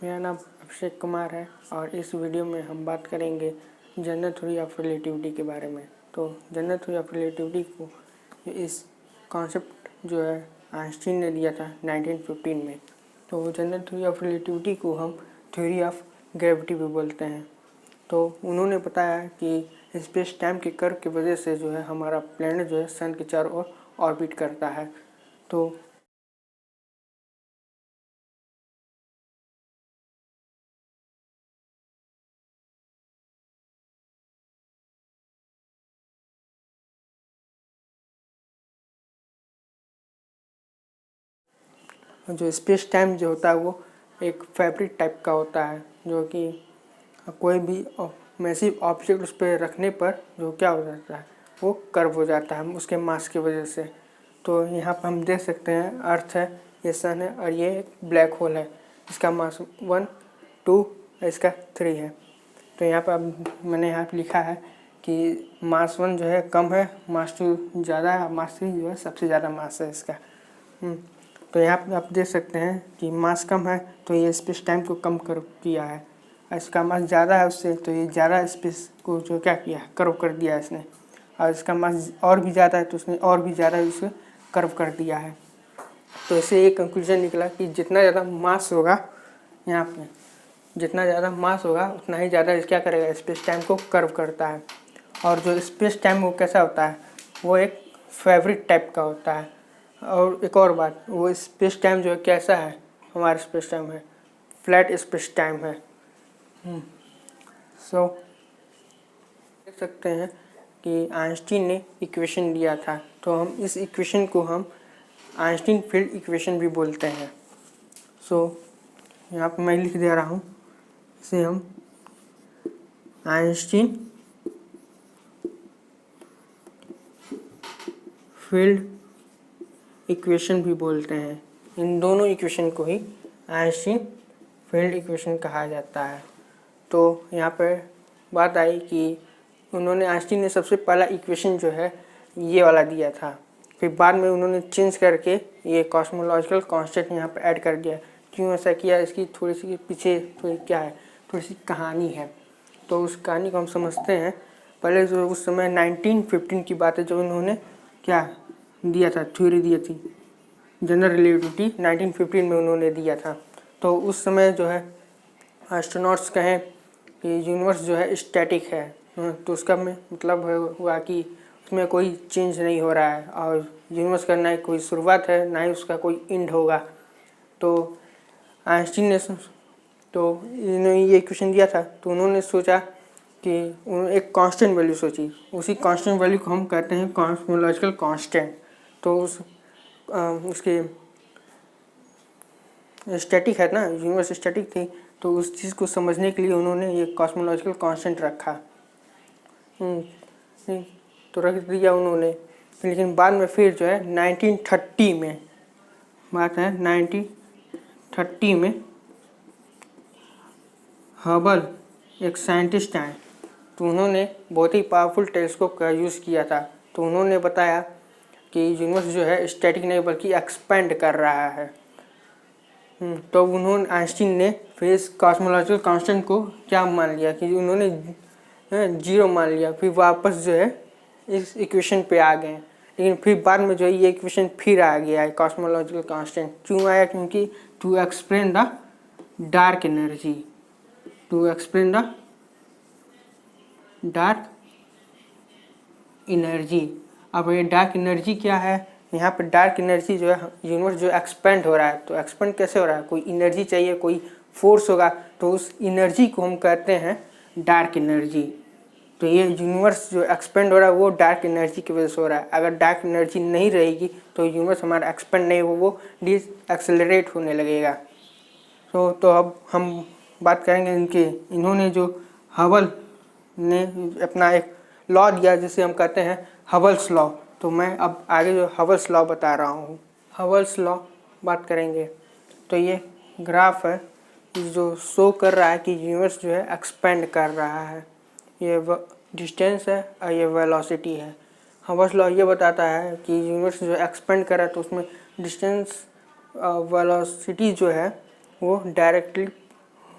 मेरा नाम अभिषेक कुमार है और इस वीडियो में हम बात करेंगे जनरल थ्योरी ऑफ रिलेटिविटी के बारे में। तो जनरल थ्योरी ऑफ रिलेटिविटी को इस कॉन्सेप्ट जो है आइंस्टीन ने दिया था 1915 में। तो जनरल थ्योरी ऑफ रिलेटिविटी को हम थ्योरी ऑफ ग्रेविटी भी बोलते हैं। तो उन्होंने बताया कि स्पेस टाइम के कर्व की वजह से जो है हमारा प्लैनेट जो है सन के चारों ओर ऑर्बिट करता है। तो जो स्पेस टाइम जो होता है वो एक फैब्रिक टाइप का होता है, जो कि कोई भी मैसिव ऑब्जेक्ट उस पर रखने पर जो क्या हो जाता है वो कर्व हो जाता है उसके मास की वजह से। तो यहाँ पर हम देख सकते हैं अर्थ है, ये सन है और ये एक ब्लैक होल है। इसका मास 1, 2 इसका 3 है। तो यहाँ पर मैंने यहाँ पर लिखा है कि मास 1 जो है कम है, मास 2 ज़्यादा है, मास 3 जो है सबसे ज़्यादा मास है इसका। तो यहाँ पे आप देख सकते हैं कि मास कम है तो ये स्पेस टाइम को कम कर किया है। इसका मास ज़्यादा है उससे, तो ये ज़्यादा स्पेस को जो क्या किया है कर्व कर दिया है इसने। और इसका मास और भी ज़्यादा है तो उसने और भी ज़्यादा इसे कर्व कर दिया है। तो इससे एक कंक्लूजन निकला कि जितना ज़्यादा मास होगा यहाँ पे, जितना ज़्यादा मास होगा उतना ही ज़्यादा क्या करेगा, स्पेस टाइम को कर्व करता है। और जो स्पेस टाइम वो कैसा होता है, वो एक फेवरेट टाइप का होता है। और एक और बात, वो स्पेस टाइम जो है कैसा है, हमारा स्पेस टाइम है फ्लैट स्पेस टाइम है। सो देख सकते हैं कि आइंस्टीन ने इक्वेशन दिया था, तो हम इस इक्वेशन को हम आइंस्टीन फील्ड इक्वेशन भी बोलते हैं। सो यहाँ पर मैं लिख दे रहा हूँ, इसे हम आइंस्टीन फील्ड इक्वेशन भी बोलते हैं। इन दोनों इक्वेशन को ही आइंस्टीन फील्ड इक्वेशन कहा जाता है। तो यहाँ पर बात आई कि उन्होंने आइंस्टीन ने सबसे पहला इक्वेशन जो है ये वाला दिया था, फिर बाद में उन्होंने चेंज करके ये कॉस्मोलॉजिकल कांस्टेंट यहाँ पर ऐड कर दिया। क्यों ऐसा किया, इसकी थोड़ी सी पीछे थोड़ी क्या है, थोड़ी सी कहानी है। तो उस कहानी को हम समझते हैं। पहले जो उस समय 1915 की बात है, जो उन्होंने क्या दिया था, थ्योरी दी थी जनरल रिलेटिविटी 1915 में उन्होंने दिया था। तो उस समय जो है एस्ट्रोनॉट्स कहें कि यूनिवर्स जो है स्टैटिक है, तो उसका मतलब हुआ कि उसमें कोई चेंज नहीं हो रहा है और यूनिवर्स का ना ही कोई शुरुआत है ना ही उसका कोई एंड होगा। तो आइंस्टीन ने तो इन्होंने ये क्वेश्चन दिया था, तो उन्होंने सोचा कि एक कांस्टेंट वैल्यू सोची, उसी कांस्टेंट वैल्यू को हम कहते हैं कॉस्मोलॉजिकल कांस्टेंट। तो उसके स्टैटिक है ना, यूनिवर्स स्टैटिक थी, तो उस चीज़ को समझने के लिए उन्होंने ये कॉस्मोलॉजिकल कांस्टेंट रखा। तो रख दिया उन्होंने, लेकिन बाद में फिर जो है 1930 में बात है, 1930 में हबल एक साइंटिस्ट आए, तो उन्होंने बहुत ही पावरफुल टेलीस्कोप का यूज़ किया था। तो उन्होंने बताया कि यूनिवर्स जो है स्टैटिक नहीं बल्कि एक्सपेंड कर रहा है। तो उन्होंने आइंस्टीन ने फिर इस कॉस्मोलॉजिकल कांस्टेंट को क्या मान लिया कि उन्होंने 0 मान लिया, फिर वापस जो है इस इक्वेशन पे आ गए। लेकिन फिर बाद में जो है ये इक्वेशन फिर आ गया है कॉस्मोलॉजिकल कांस्टेंट। क्यों आया, क्योंकि to explain the dark energy, to explain the dark energy. अब ये डार्क एनर्जी क्या है, यहाँ पर डार्क एनर्जी जो है यूनिवर्स जो एक्सपेंड हो रहा है, तो एक्सपेंड कैसे हो रहा है, कोई एनर्जी चाहिए, कोई फोर्स होगा, तो उस एनर्जी को हम कहते हैं डार्क एनर्जी। तो ये यूनिवर्स जो एक्सपेंड हो रहा है वो डार्क एनर्जी की वजह से हो रहा है। अगर डार्क एनर्जी नहीं रहेगी तो यूनिवर्स हमारा एक्सपेंड नहीं हो, वो डिस एक्सेलरेट होने लगेगा। तो अब हम बात करेंगे इन्होंने जो हबल ने अपना एक लॉ दिया जिसे हम कहते हैं हबल्स लॉ। तो मैं अब आगे जो हबल्स लॉ बता रहा हूँ, हबल्स लॉ बात करेंगे। तो ये ग्राफ है जो शो कर रहा है कि यूनिवर्स जो है एक्सपेंड कर रहा है, ये डिस्टेंस है और ये वेलोसिटी है। हबल्स लॉ ये बताता है कि यूनिवर्स जो एक्सपेंड कर रहा है तो उसमें डिस्टेंस वेलोसिटी जो है वो डायरेक्टली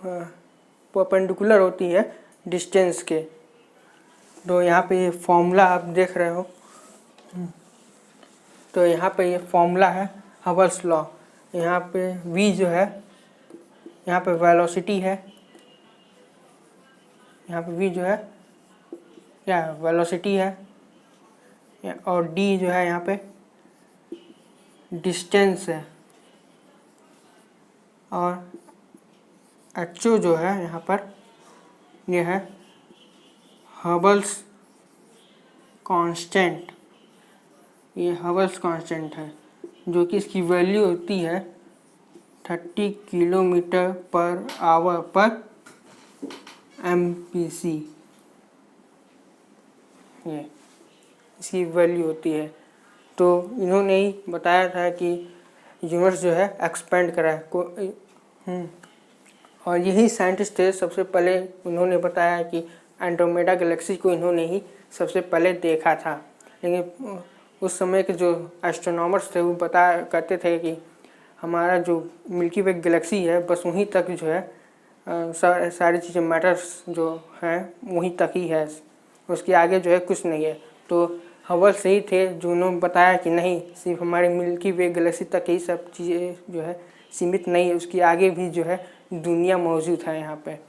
परपेंडिकुलर होती है डिस्टेंस के। तो यहाँ पे ये फॉर्मूला आप देख रहे हो, तो यहाँ पे ये फॉर्मूला है हबल्स लॉ। यहाँ पे v जो है, यहाँ पे वेलोसिटी है, यहाँ पे v जो है क्या है, वेलोसिटी है, और d जो है यहाँ पे डिस्टेंस है, और ho जो है यहाँ पर ये है हबल्स कांस्टेंट। ये हबल्स कांस्टेंट है जो कि इसकी वैल्यू होती है 30 किलोमीटर पर आवर पर MPC। ये इसकी वैल्यू होती है। तो इन्होंने ही बताया था कि यूनिवर्स जो है एक्सपेंड करा है और यही साइंटिस्ट थे सबसे पहले, उन्होंने बताया कि एंड्रोमेडा गैलेक्सी को इन्होंने ही सबसे पहले देखा था। लेकिन उस समय के जो एस्ट्रोनॉमर्स थे वो कहते थे कि हमारा जो मिल्की वे गैलेक्सी है बस वहीं तक जो है सारी चीज़ें मैटर्स जो हैं वहीं तक ही है, उसके आगे जो है कुछ नहीं है। तो हबल सही थे जो उन्होंने बताया कि नहीं, सिर्फ हमारे मिल्की वे गैलेक्सी तक ही सब चीज़ें जो है सीमित नहीं है, उसके आगे भी जो है दुनिया मौजूद है यहाँ पे।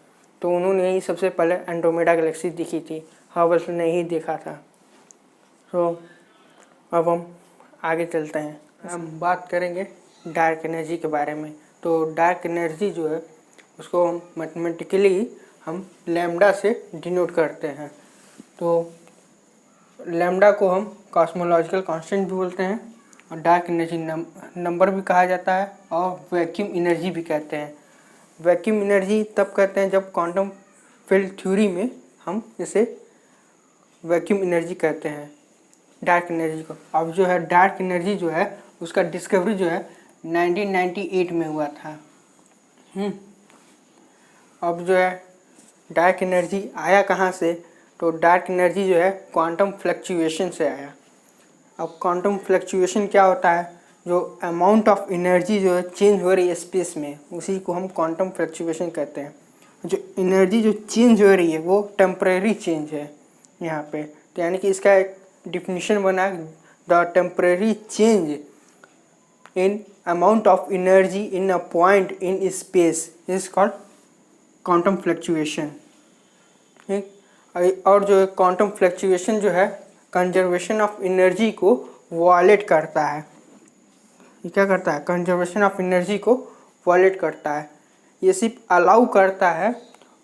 तो उन्होंने ही सबसे पहले एंड्रोमेडा गैलेक्सी दिखी थी, हबल ने ही देखा था। तो अब हम आगे चलते हैं, हम बात करेंगे डार्क एनर्जी के बारे में। तो डार्क एनर्जी जो है उसको हम मैथमेटिकली हम लैम्डा से डिनोट करते हैं। तो लैम्डा को हम कॉस्मोलॉजिकल कांस्टेंट भी बोलते हैं, और डार्क एनर्जी नंबर भी कहा जाता है, और वैक्यूम एनर्जी भी कहते हैं। वैक्यूम एनर्जी तब कहते हैं जब क्वांटम फील्ड थ्योरी में हम इसे वैक्यूम एनर्जी कहते हैं डार्क एनर्जी को। अब जो है डार्क एनर्जी जो है उसका डिस्कवरी जो है 1998 में हुआ था। अब जो है डार्क एनर्जी आया कहाँ से, तो डार्क एनर्जी जो है क्वांटम फ्लक्चुएशन से आया। अब क्वांटम फ्लक्चुएशन क्या होता है, जो अमाउंट ऑफ एनर्जी जो है चेंज हो रही है स्पेस में, उसी को हम क्वांटम फ्लक्चुएशन कहते हैं। जो एनर्जी जो चेंज हो रही है वो टेम्परेरी चेंज है यहाँ पे। तो यानी कि इसका एक डिफिनीशन बना, the temporary change in amount of energy in a point in space is called quantum fluctuation. ठीक, और जो क्वांटम फ्लक्चुएशन जो है कंजर्वेशन ऑफ एनर्जी को वॉलेट करता है। ये क्या करता है, कंजर्वेशन ऑफ एनर्जी को वॉलेट करता है। ये सिर्फ अलाउ करता है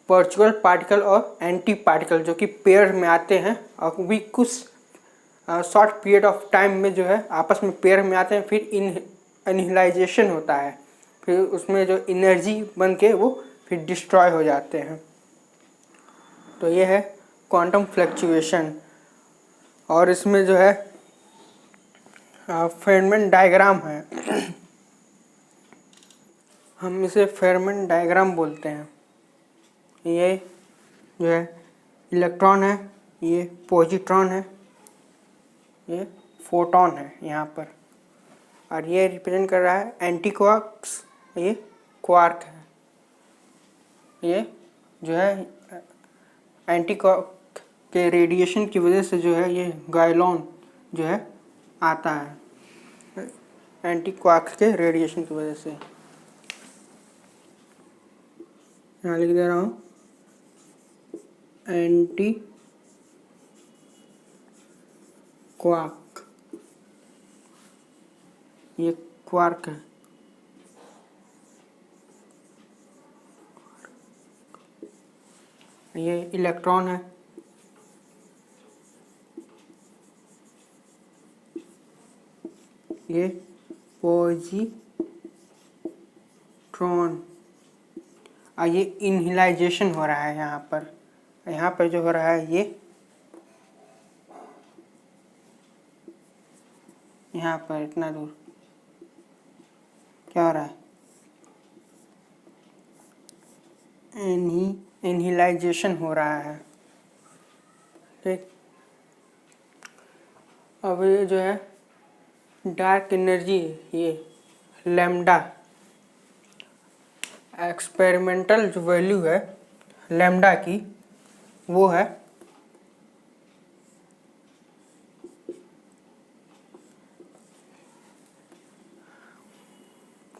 वर्चुअल पार्टिकल और एंटी पार्टिकल जो कि पेयर में आते हैं, और भी कुछ शॉर्ट पीरियड ऑफ टाइम में जो है आपस में पेयर में आते हैं, फिर एनिहिलाइजेशन होता है, फिर उसमें जो एनर्जी बन के वो फिर डिस्ट्रॉय हो जाते हैं। तो ये है क्वांटम फ्लक्चुएशन। और इसमें जो है फेरमैन डायग्राम है, हम इसे फेरमैन डायग्राम बोलते हैं। ये जो है इलेक्ट्रॉन है, ये पॉजिट्रॉन है, ये फोटॉन है यहाँ पर, और ये रिप्रेजेंट कर रहा है एंटी क्वार्क्स, ये क्वार्क है। ये जो है एंटी क्वार्क के रेडिएशन की वजह से जो है ये गायलॉन जो है आता है, एंटी क्वार्क के रेडिएशन की वजह से। यहाँ लिख दे रहा हूँ एंटी क्वार्क, ये क्वार्क है। ये इलेक्ट्रॉन है, ये पॉजिट्रॉन, और ये इनहिलाइजेशन हो रहा है यहाँ पर जो हो रहा है ये यहाँ पर इतना दूर क्या हो रहा है, इनहिलाइजेशन हो रहा है। ठीक, अब ये जो है डार्क एनर्जी, ये लैम्डा एक्सपेरिमेंटल जो वैल्यू है लैम्डा की वो है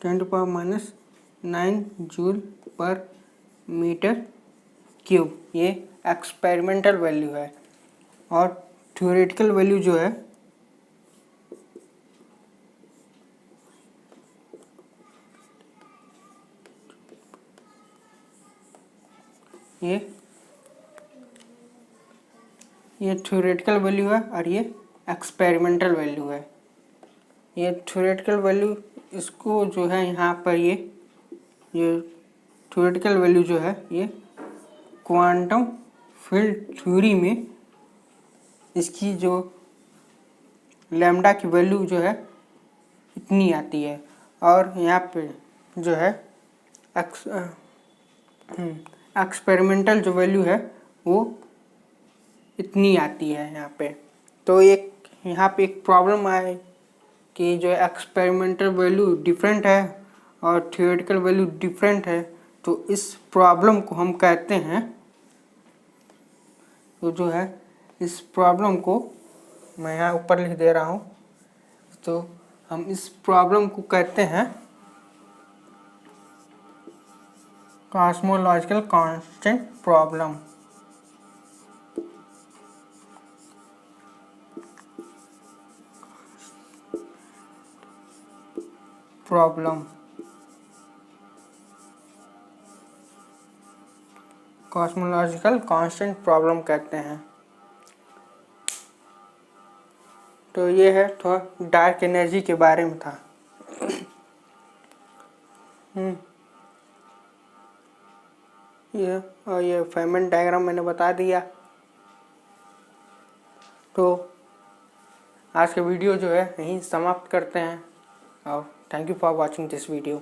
10⁻⁹ जूल पर मीटर क्यूब। ये एक्सपेरिमेंटल वैल्यू है। और थ्योरेटिकल वैल्यू जो है ये थ्योरेटिकल वैल्यू है और ये एक्सपेरिमेंटल वैल्यू है। ये थ्योरेटिकल वैल्यू इसको जो है यहाँ पर ये थ्योरेटिकल वैल्यू जो है ये क्वांटम फील्ड थ्योरी में इसकी जो लैम्डा की वैल्यू जो है इतनी आती है। और यहाँ पे जो है एक्सपेरिमेंटल जो वैल्यू है वो इतनी आती है यहाँ पे। तो यहाँ पे एक प्रॉब्लम आए कि जो एक्सपेरिमेंटल वैल्यू डिफरेंट है और थ्योरेटिकल वैल्यू डिफरेंट है, तो इस प्रॉब्लम को हम कहते हैं, तो जो है इस प्रॉब्लम को मैं यहाँ ऊपर लिख दे रहा हूँ, तो हम इस प्रॉब्लम को कहते हैं cosmological constant problem. Cosmological constant problem कहते हैं। तो ये है थोड़ा डार्क एनर्जी के बारे में था। ये फेनमैन डायग्राम मैंने बता दिया। तो आज का वीडियो जो है यहीं समाप्त करते हैं और thank you for watching this video.